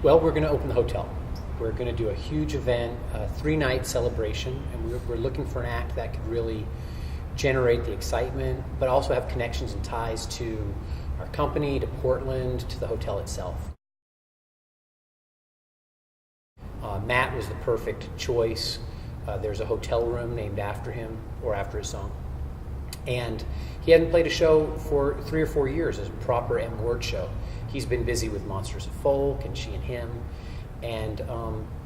Well, we're going to open the hotel. We're going to do a huge event, a 3-night celebration, and we're looking for an act that could really generate the excitement, but also have connections and ties to our company, to Portland, to the hotel itself. Matt was the perfect choice. There's a hotel room named after him, or after his song. And he hadn't played a show for 3 or 4 years, as a proper M Ward show. He's been busy with Monsters of Folk and She and Him. And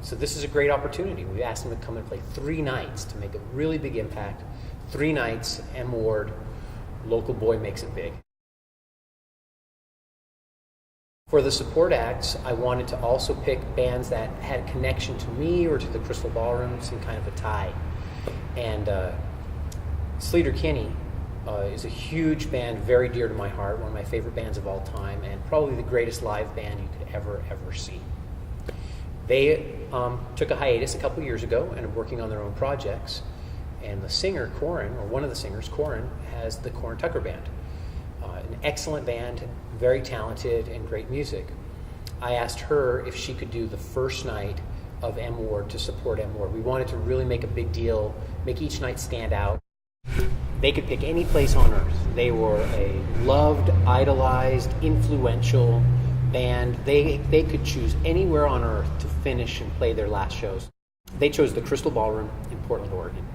so this is a great opportunity. We asked him to come and play 3 nights to make a really big impact. 3 nights, M Ward, local boy makes it big. For the support acts, I wanted to also pick bands that had a connection to me or to the Crystal Ballroom, some kind of a tie. And Slester-Kinney is a huge band, very dear to my heart, one of my favorite bands of all time, and probably the greatest live band you could ever see. They took a hiatus a couple years ago and are working on their own projects. And the singer, Corin, or one of the singers, Corin, has the Corin Tucker Band. An excellent band, very talented, and great music. I asked her if she could do the first night of M Ward to support M Ward. We wanted to really make a big deal, make each night stand out. They could pick any place on earth. They were a loved, idolized, influential band. They could choose anywhere on earth to finish and play their last shows. They chose the Crystal Ballroom in Portland, Oregon.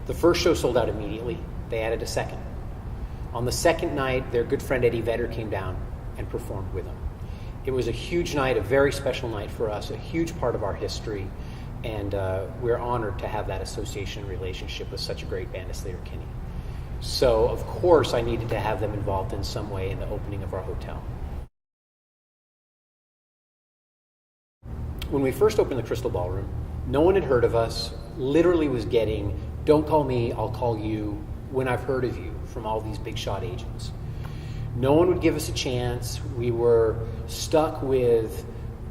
The first show sold out immediately. They added a second. On the second night, their good friend Eddie Vedder came down and performed with them. It was a huge night, a very special night for us, a huge part of our history, and we're honored to have that association relationship with such a great band as Slester-Kinney. So, of course, I needed to have them involved in some way in the opening of our hotel. When we first opened the Crystal Ballroom, no one had heard of us, literally was getting, "Don't call me, I'll call you when I've heard of you," from all these big shot agents. No one would give us a chance. We were stuck with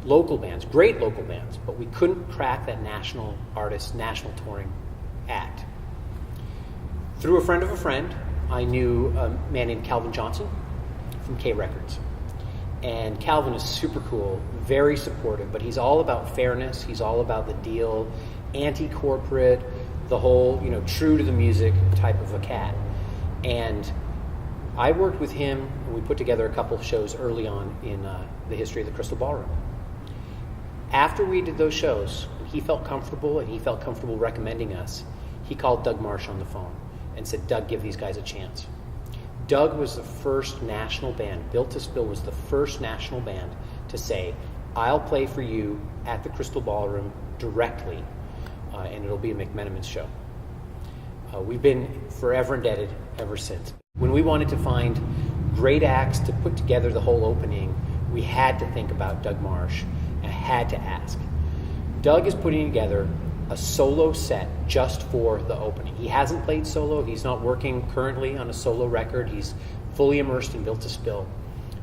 local bands, great local bands, but we couldn't crack that national artist, national touring act. Through a friend of a friend, I knew a man named Calyn Johnson from K Records. And Calvin is super cool, very supportive, but he's all about fairness. He's all about the deal, anti-corporate, the whole, true to the music type of a cat. And I worked with him, and we put together a couple of shows early on in the history of the Crystal Ballroom. After we did those shows, he felt comfortable, and he felt comfortable recommending us. He called Doug Marsh on the phone and said, "Doug, give these guys a chance." Doug was the first national band, Built to Spill was the first national band to say, "I'll play for you at the Crystal Ballroom directly, and it'll be a McMenamins show." We've been forever indebted ever since. When we wanted to find great acts to put together the whole opening, we had to think about Doug Marsh and had to ask. Doug is putting together a solo set just for the opening. He hasn't played solo. He's not working currently on a solo record. He's fully immersed in Built to Spill.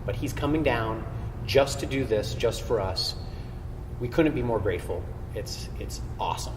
But he's coming down just to do this, just for us. We couldn't be more grateful. It's awesome.